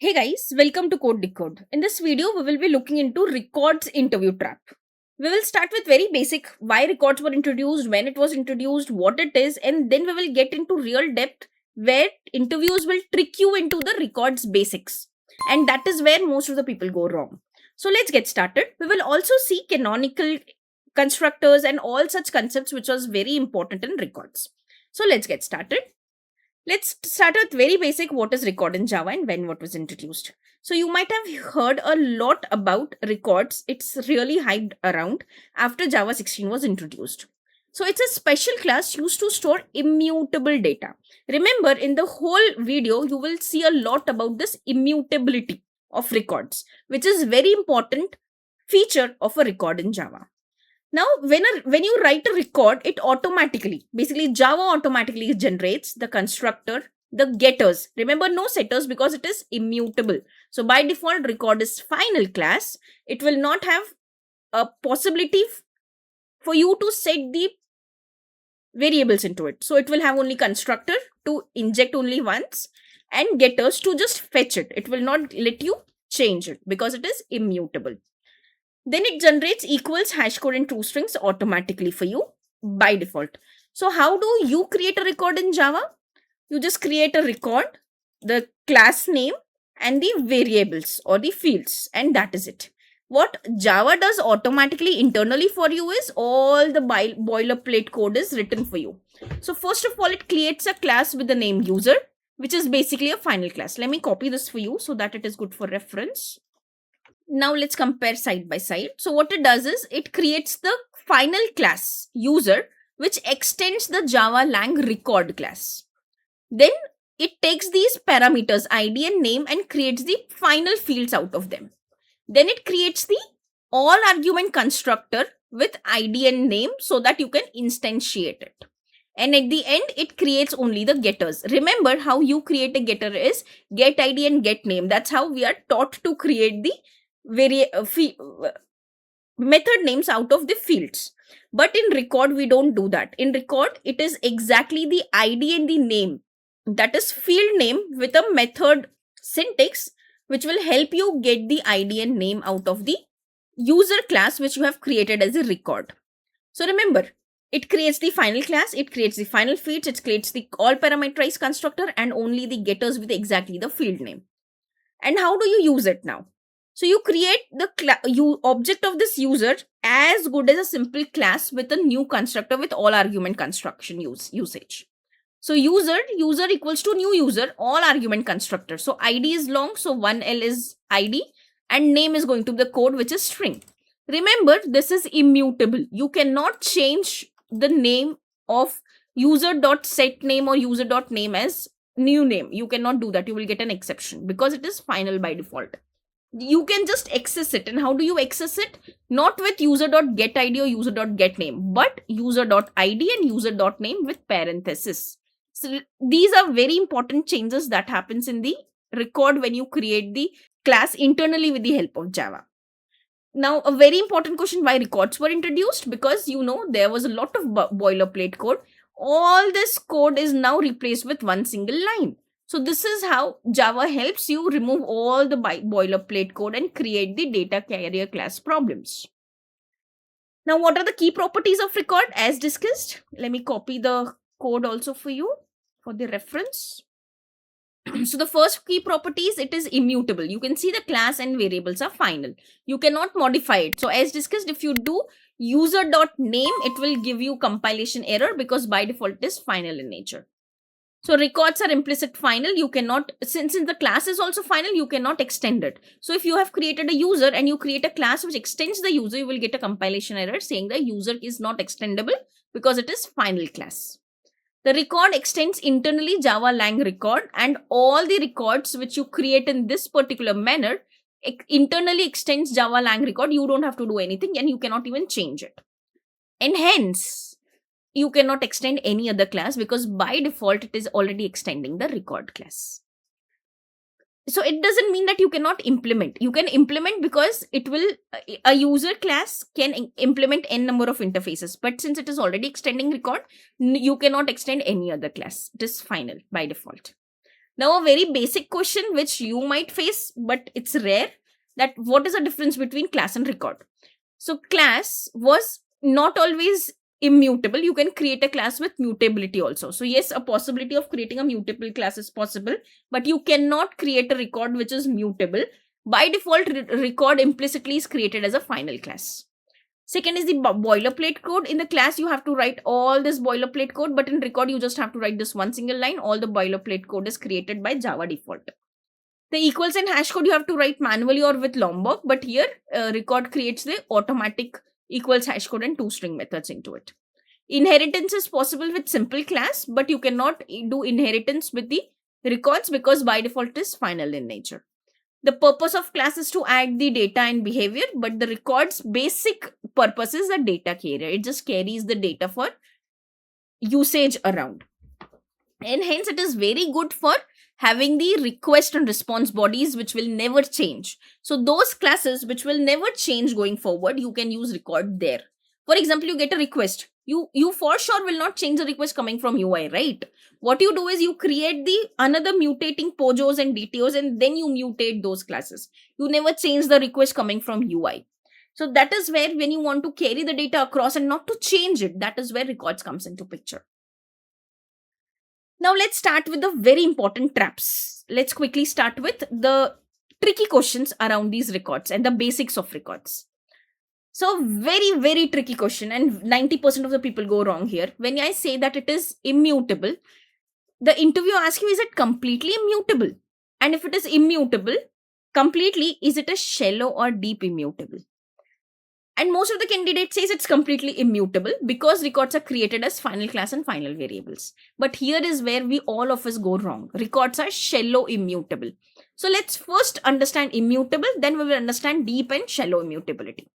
Hey guys, welcome to Code Decode. In this video, we will be looking into records interview trap. We will start with very basic why records were introduced, when it was introduced, what it is, and then we will get into real depth where interviews will trick you into the records basics. And that is where most of the people go wrong. So let's get started. We will also see canonical constructors and all such concepts which was very important in records. So let's get started. Let's start with very basic what is record in Java and when what was introduced. So you might have heard a lot about records. It's really hyped around after Java 16 was introduced. So it's a special class used to store immutable data. Remember, in the whole video, you will see a lot about this immutability of records, which is very important feature of a record in Java. Now, when you write a record, it automatically, basically Java automatically generates the constructor, the getters. Remember, no setters because it is immutable. So by default, record is final class. It will not have a possibility for you to set the variables into it. So it will have only constructor to inject only once and getters to just fetch it. It will not let you change it because it is immutable. Then it generates equals hash code and true strings automatically for you by default. So how do you create a record in Java? You just create a record, the class name and the variables or the fields, and that is it. What Java does automatically internally for you is all the boilerplate code is written for you. So first of all, it creates a class with the name user, which is basically a final class. Let me copy this for you so that it is good for reference. Now let's compare side by side. So what it does is it creates the final class user, which extends the Java lang record class. Then it takes these parameters ID and name and creates the final fields out of them. Then it creates the all argument constructor with ID and name so that you can instantiate it. And at the end, it creates only the getters. Remember how you create a getter is get ID and get name. That's how we are taught to create the method names out of the fields. But in record, we don't do that. In record, it is exactly the ID and the name. That is field name with a method syntax, which will help you get the ID and name out of the user class, which you have created as a record. So remember, it creates the final class, it creates the final fields, it creates the all parameterized constructor and only the getters with exactly the field name. And how do you use it now? So you create the object of this user as good as a simple class with a new constructor with all argument construction usage. So user equals to new user, all argument constructor. So ID is long, so 1L is ID and name is going to be the code which is string. Remember, this is immutable. You cannot change the name of user.setName or user.name as new name. You cannot do that. You will get an exception because it is final by default. You can just access it. And how do you access it? Not with user.getID or user.getName, but user.id and user.name with parenthesis. So these are very important changes that happens in the record when you create the class internally with the help of Java. Now, a very important question, why records were introduced? Because there was a lot of boilerplate code. All this code is now replaced with one single line. So this is how Java helps you remove all the boilerplate code and create the data carrier class problems. Now, what are the key properties of record as discussed? Let me copy the code also for you for the reference. So the first key properties, it is immutable. You can see the class and variables are final. You cannot modify it. So as discussed, if you do user.name, it will give you compilation error because by default it is final in nature. So records are implicit final. You cannot, since the class is also final, you cannot extend it. So if you have created a user and you create a class which extends the user, you will get a compilation error saying the user is not extendable because it is final class. The record extends internally Java lang record, and all the records which you create in this particular manner internally extends Java lang record. You don't have to do anything and you cannot even change it. And hence, you cannot extend any other class because by default it is already extending the record class. So it doesn't mean that you cannot implement. You can implement because a user class can implement n number of interfaces. But since it is already extending record, you cannot extend any other class. It is final by default. Now, a very basic question which you might face, but it's rare, that what is the difference between class and record? So, class was not always immutable. You can create a class with mutability also. So, yes, a possibility of creating a mutable class is possible, but you cannot create a record which is mutable. By default, record implicitly is created as a final class. Second is the boilerplate code. In the class, you have to write all this boilerplate code, but in record, you just have to write this one single line. All the boilerplate code is created by Java default. The equals and hash code you have to write manually or with Lombok, but here record creates the automatic equals hash code and toString methods into it. Inheritance is possible with simple class, but you cannot do inheritance with the records because by default it is final in nature. The purpose of class is to add the data and behavior, but the record's basic purpose is the data carrier. It just carries the data for usage around. And hence it is very good for having the request and response bodies which will never change. So those classes which will never change going forward, you can use record there. For example, you get a request. You for sure will not change the request coming from UI, right? What you do is you create the another mutating POJOs and DTOs and then you mutate those classes. You never change the request coming from UI. So that is where when you want to carry the data across and not to change it, that is where records comes into picture. Now let's start with the very important traps. Let's quickly start with the tricky questions around these records and the basics of records. So very, very tricky question, and 90% of the people go wrong here. When I say that it is immutable, the interviewer asks you, is it completely immutable? And if it is immutable, completely, is it a shallow or deep immutable? And most of the candidates says it's completely immutable because records are created as final class and final variables. But here is where we all of us go wrong. Records are shallow immutable. So let's first understand immutable, then we will understand deep and shallow immutability.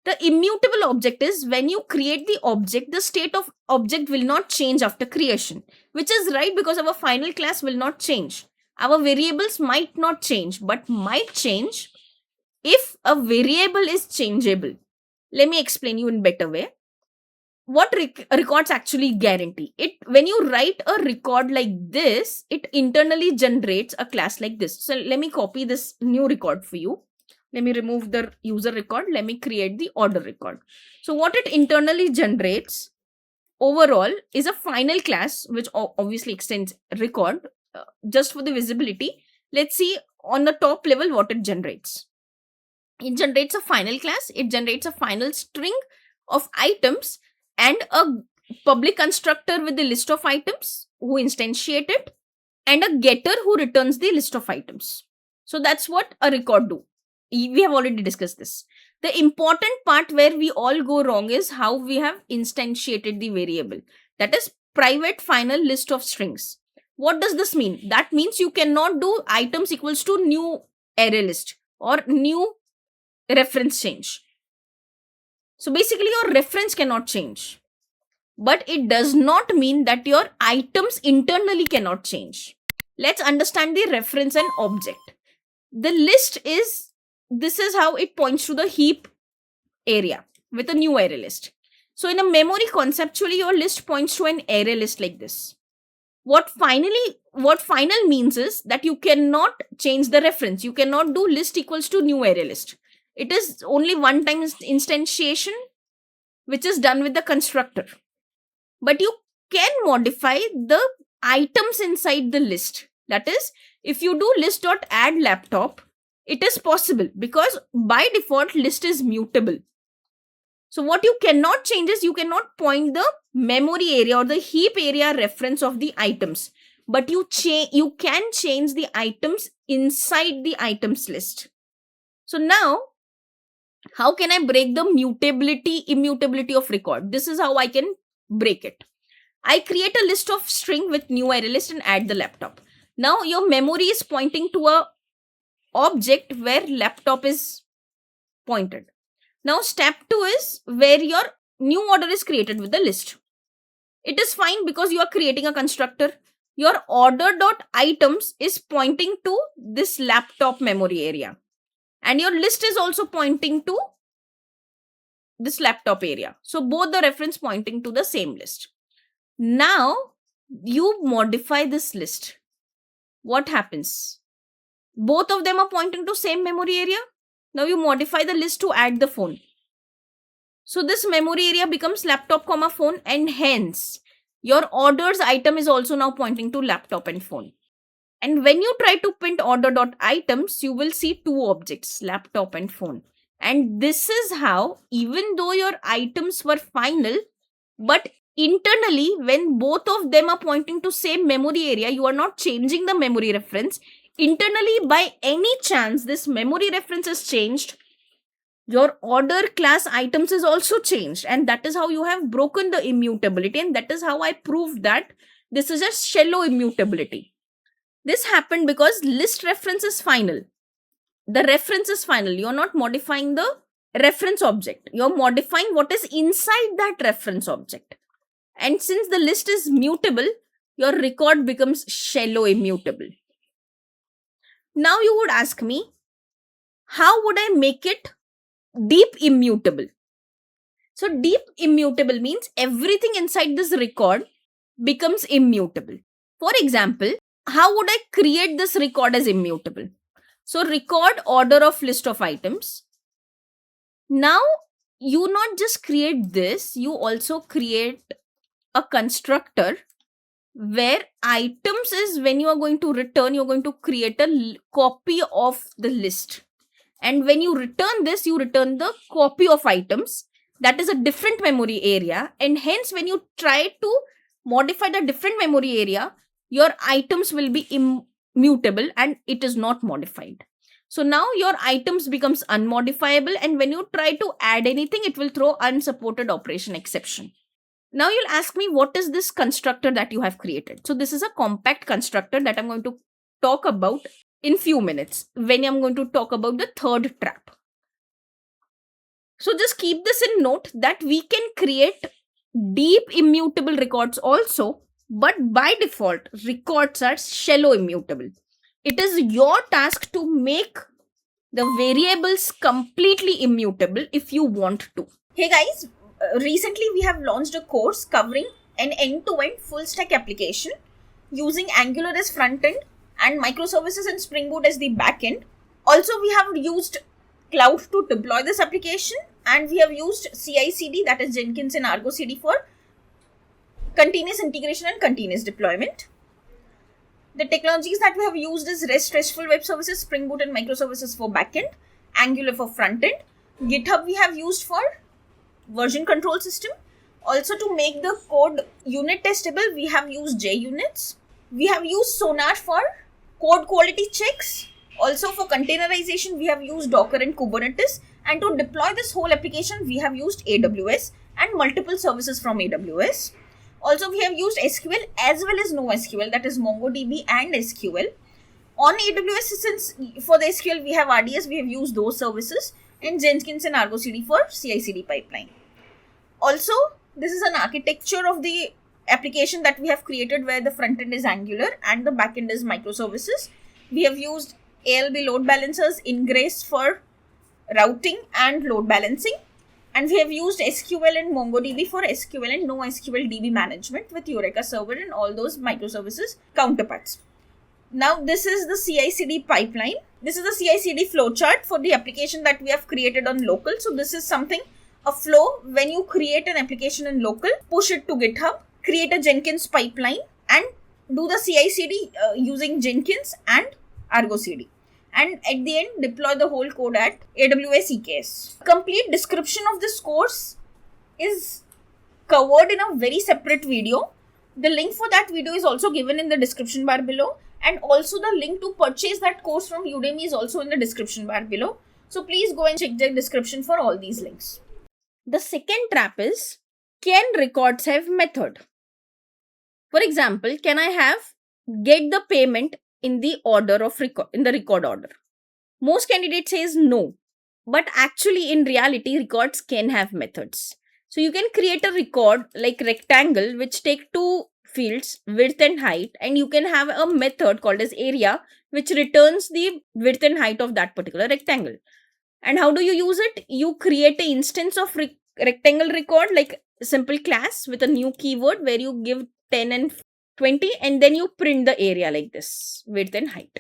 The immutable object is when you create the object, the state of object will not change after creation, which is right because our final class will not change. Our variables might not change, but might change if a variable is changeable. Let me explain you in better way. What records actually guarantee? It when you write a record like this, it internally generates a class like this. So let me copy this new record for you. Let me remove the user record. Let me create the order record. So what it internally generates overall is a final class, which obviously extends record. Just for the visibility, let's see on the top level what it generates. It generates a final class. It generates a final string of items and a public constructor with the list of items who instantiate it and a getter who returns the list of items. So that's what a record do. We have already discussed this. The important part where we all go wrong is how we have instantiated the variable. That is private final list of strings. What does this mean? That means you cannot do items equals to new array list or new reference change. So basically your reference cannot change. But it does not mean that your items internally cannot change. Let's understand the reference and object. The list is, this is how it points to the heap area with a new array list. So in a memory, conceptually, your list points to an array list like this. What final means is that you cannot change the reference. You cannot do list equals to new array list. It is only one time instantiation which is done with the constructor. But you can modify the items inside the list. That is, if you do list.add laptop, it is possible because by default list is mutable. So what you cannot change is you cannot point the memory area or the heap area reference of the items. But you can change the items inside the items list. So now, how can I break the immutability of record? This is how I can break it. I create a list of string with new array list and add the laptop. Now your memory is pointing to a object where laptop is pointed. Now step 2 is where your new order is created with the list. It is fine because you are creating a constructor. Your order.items is pointing to this laptop memory area. And your list is also pointing to this laptop area. So both the reference pointing to the same list. Now you modify this list. what happens? Both of them are pointing to same memory area. Now you modify the list to add the phone. So this memory area becomes laptop comma phone, and hence your orders item is also now pointing to laptop and phone. And when you try to print order.items, you will see two objects, laptop and phone. And this is how, even though your items were final, but internally, when both of them are pointing to same memory area, you are not changing the memory reference. Internally, by any chance, this memory reference is changed, your order class items is also changed, and that is how you have broken the immutability, and that is how I proved that this is a shallow immutability. This happened because list reference is final. The reference is final. You're not modifying the reference object. You're modifying what is inside that reference object. And since the list is mutable, your record becomes shallow immutable. Now you would ask me, how would I make it deep immutable? So deep immutable means everything inside this record becomes immutable. For example, how would I create this record as immutable? So record order of list of items. Now you not just create this, you also create a constructor where items is when you are going to return, you're going to create a copy of the list. And when you return this, you return the copy of items. That is a different memory area. And hence, when you try to modify the different memory area, your items will be immutable and it is not modified. So now your items becomes unmodifiable, and when you try to add anything, it will throw unsupported operation exception. Now you'll ask me, what is this constructor that you have created? So this is a compact constructor that I'm going to talk about in few minutes when I'm going to talk about the third trap. So just keep this in note that we can create deep immutable records also, but by default, records are shallow immutable. It is your task to make the variables completely immutable if you want to. Hey guys, recently we have launched a course covering an end-to-end full stack application using Angular as front end and microservices and Spring Boot as the back end. Also, we have used Cloud to deploy this application, and we have used CI/CD, that is Jenkins and Argo CD, for continuous integration and continuous deployment. The technologies that we have used is REST, RESTful web services, Spring Boot and microservices for backend, Angular for front end. GitHub we have used for version control system. Also, to make the code unit testable, we have used JUnits. We have used Sonar for code quality checks. Also, for containerization, we have used Docker and Kubernetes. And to deploy this whole application, we have used AWS and multiple services from AWS. Also, we have used SQL as well as NoSQL, that is MongoDB and SQL. On AWS, since for the SQL we have RDS, we have used those services, and Jenkins and Argo CD for CI/CD pipeline. Also, this is an architecture of the application that we have created where the front end is Angular and the back end is microservices. We have used ALB load balancers, Ingress for routing and load balancing. And we have used SQL and MongoDB for SQL and NoSQL DB management with Eureka Server and all those microservices counterparts. Now, this is the CI/CD pipeline. This is the CI/CD flowchart for the application that we have created on local. So this is something, a flow when you create an application in local, push it to GitHub, create a Jenkins pipeline, and do the CI/CD using Jenkins and Argo CD. And at the end, deploy the whole code at AWS EKS. Complete description of this course is covered in a very separate video. The link for that video is also given in the description bar below. And also the link to purchase that course from Udemy is also in the description bar below. So please go and check the description for all these links. The second trap is, can records have method? For example, can I have get the payment in the order of in the record order? Most candidates says no, but actually in reality records can have methods. So you can create a record like rectangle which take two fields, width and height, and you can have a method called as area which returns the width and height of that particular rectangle. And how do you use it? You create an instance of rectangle record like a simple class with a new keyword where you give 10 and 20, and then you print the area like this, width and height.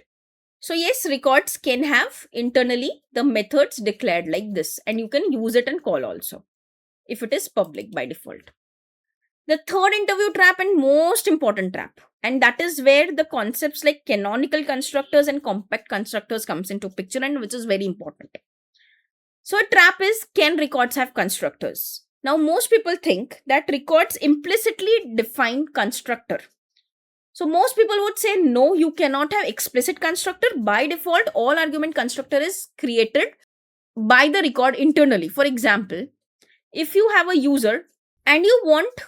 So yes, records can have internally the methods declared like this, and you can use it and call also if it is public by default. The third interview trap and most important trap, and that is where the concepts like canonical constructors and compact constructors comes into picture, and which is very important. So a trap is, can records have constructors? Now most people think that records implicitly define constructor. So most people would say no, you cannot have explicit constructor. By default, all argument constructor is created by the record internally. For example, if you have a user and you want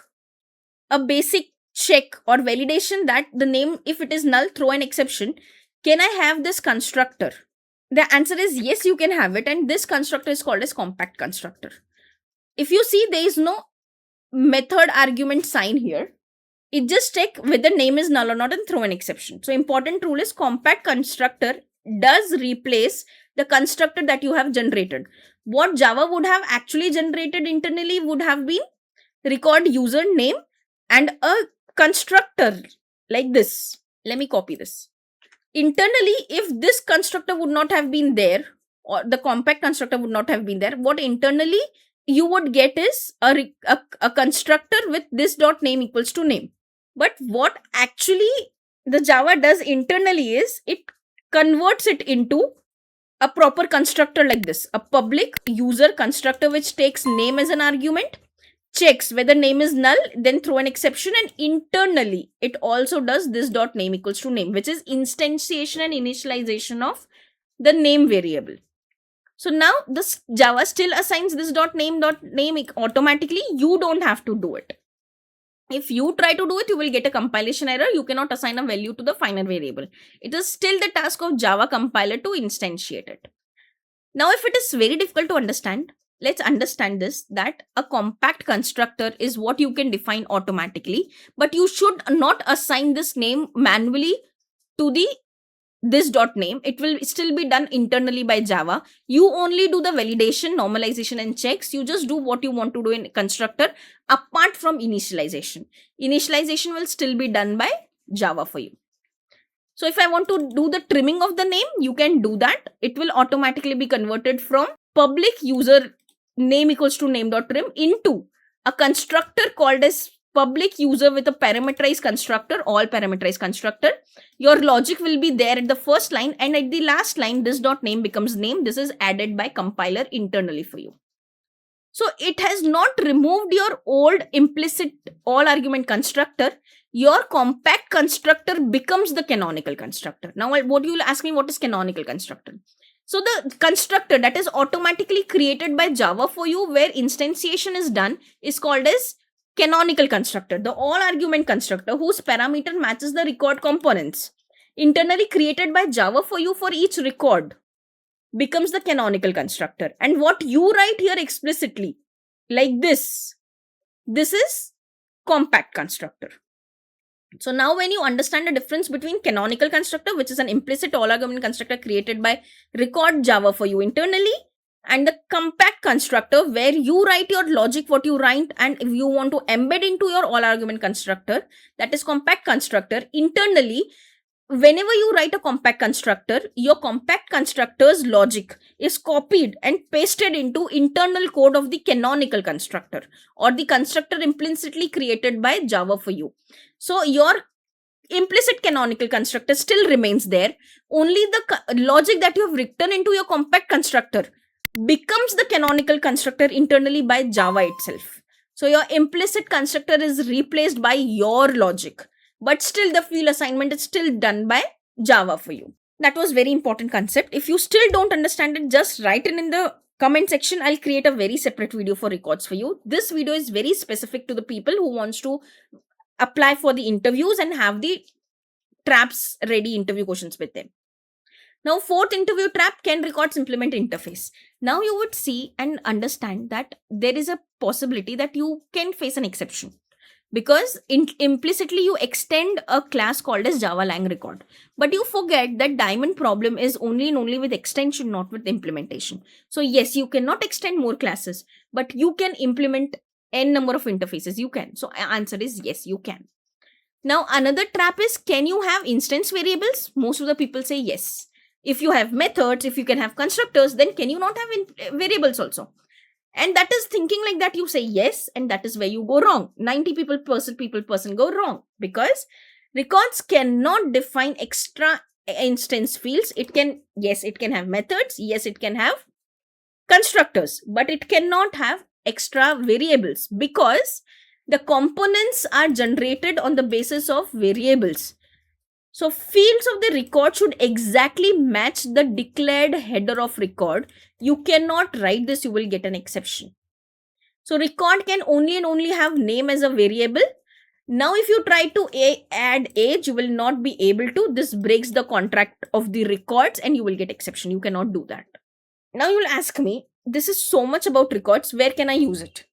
a basic check or validation that the name, if it is null, throw an exception, can I have this constructor? The answer is yes, you can have it, and this constructor is called as compact constructor. If you see, there is no method argument sign here. It just check whether name is null or not and throw an exception. So important rule is compact constructor does replace the constructor that you have generated. What Java would have actually generated internally would have been record user name and a constructor like this. Let me copy this. Internally, if this constructor would not have been there, or the compact constructor would not have been there, what internally you would get is a constructor with this dot name equals to name. But what actually the Java does internally is it converts it into a proper constructor like this, a public user constructor which takes name as an argument, checks whether name is null, then throw an exception, and internally it also does this dot name equals to name, which is instantiation and initialization of the name variable. So now this Java still assigns this dot name automatically. You don't have to do it. If you try to do it, you will get a compilation error. You cannot assign a value to the final variable. It is still the task of Java compiler to instantiate it. Now, if it is very difficult to understand, let's understand this, that a compact constructor is what you can define automatically, but you should not assign this name manually to this dot name. It will still be done internally by Java. You only do the validation, normalization, and checks. You just do what you want to do in constructor apart from initialization. Initialization will still be done by Java for you. So if I want to do the trimming of the name, you can do that. It will automatically be converted from public user name equals to name.trim into a constructor called as public user with a parameterized constructor, all parameterized constructor. Your logic will be there at the first line, and at the last line, this dot name becomes name. This is added by compiler internally for you. So it has not removed your old implicit all argument constructor. Your compact constructor becomes the canonical constructor. Now, what you will ask me, what is canonical constructor? So the constructor that is automatically created by Java for you, where instantiation is done, is called as canonical constructor. The all argument constructor whose parameter matches the record components internally created by Java for you for each record becomes the canonical constructor. And what you write here explicitly like this is compact constructor. So now when you understand the difference between canonical constructor, which is an implicit all argument constructor created by record Java for you internally, and the compact constructor where you write your logic, what you write, and if you want to embed into your all argument constructor, that is compact constructor internally. Whenever you write a compact constructor, your compact constructor's logic is copied and pasted into internal code of the canonical constructor or the constructor implicitly created by Java for you. So your implicit canonical constructor still remains there. Only the logic that you have written into your compact constructor becomes the canonical constructor internally by Java itself. So your implicit constructor is replaced by your logic, but still the field assignment is still done by Java for you. That was very important concept. If you still don't understand it, just write it in the comment section. I'll create a very separate video for records for you. This video is very specific to the people who wants to apply for the interviews and have the traps ready interview questions with them. Now, fourth interview trap, can records implement interface? Now you would see and understand that there is a possibility that you can face an exception, because implicitly you extend a class called as Java Lang record, but you forget that diamond problem is only and only with extension, not with implementation. So yes, you cannot extend more classes, but you can implement n number of interfaces. You can. So answer is yes, you can. Now, another trap is, can you have instance variables? Most of the people say yes. If you have methods, if you can have constructors, then can you not have variables also? And that is thinking like that, you say yes, and that is where you go wrong. 90 people go wrong, because records cannot define extra instance fields. It can, yes, it can have methods, yes, it can have constructors, but it cannot have extra variables, because the components are generated on the basis of variables. So fields of the record should exactly match the declared header of record. You cannot write this, you will get an exception. So record can only and only have name as a variable. Now if you try to add age, you will not be able to. This breaks the contract of the records and you will get exception. You cannot do that. Now you will ask me, this is so much about records, where can I use it?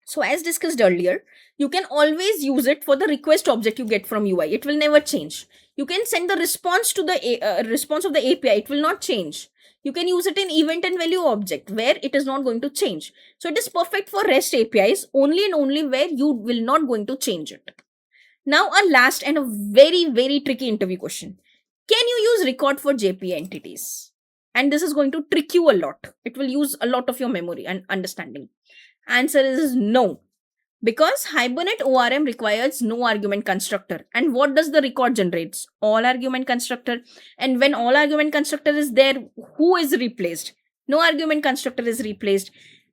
So as discussed earlier, you can always use it for the request object you get from UI. It will never change. You can send the response to the response of the API. It will not change. You can use it in event and value object, where it is not going to change. So it is perfect for REST APIs only and only where you will not going to change it. Now a last and a very, very tricky interview question. Can you use record for JPA entities? And this is going to trick you a lot. It will use a lot of your memory and understanding. Answer is no. Because Hibernate ORM requires no argument constructor. And what does the record generates? All argument constructor. And when all argument constructor is there, who is replaced? No argument constructor is replaced.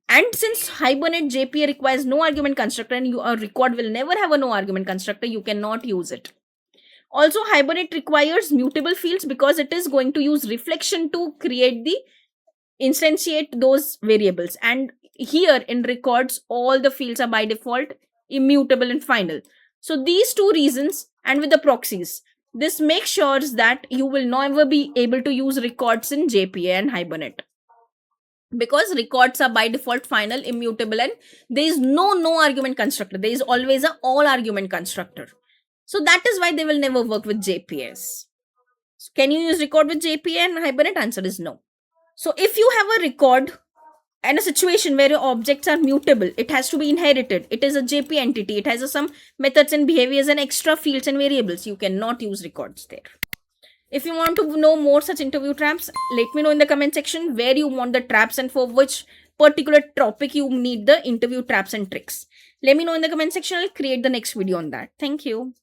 And since Hibernate JPA requires no argument constructor and your record will never have a no argument constructor, you cannot use it. Also, Hibernate requires mutable fields because it is going to use reflection to create the instantiate those variables. And here in records, all the fields are by default immutable and final. So these two reasons, and with the proxies, this makes sure that you will never be able to use records in JPA and Hibernate, because records are by default final, immutable, and there is no argument constructor. There is always a all argument constructor. So that is why they will never work with JPAs. So can you use record with JPA and Hibernate? Answer is no. So if you have a record and a situation where your objects are mutable, it has to be inherited, it is a JP entity, it has some methods and behaviors and extra fields and variables, you cannot use records there. If you want to know more such interview traps, let me know in the comment section where you want the traps and for which particular topic you need the interview traps and tricks. Let me know in the comment section. I'll create the next video on that. Thank you.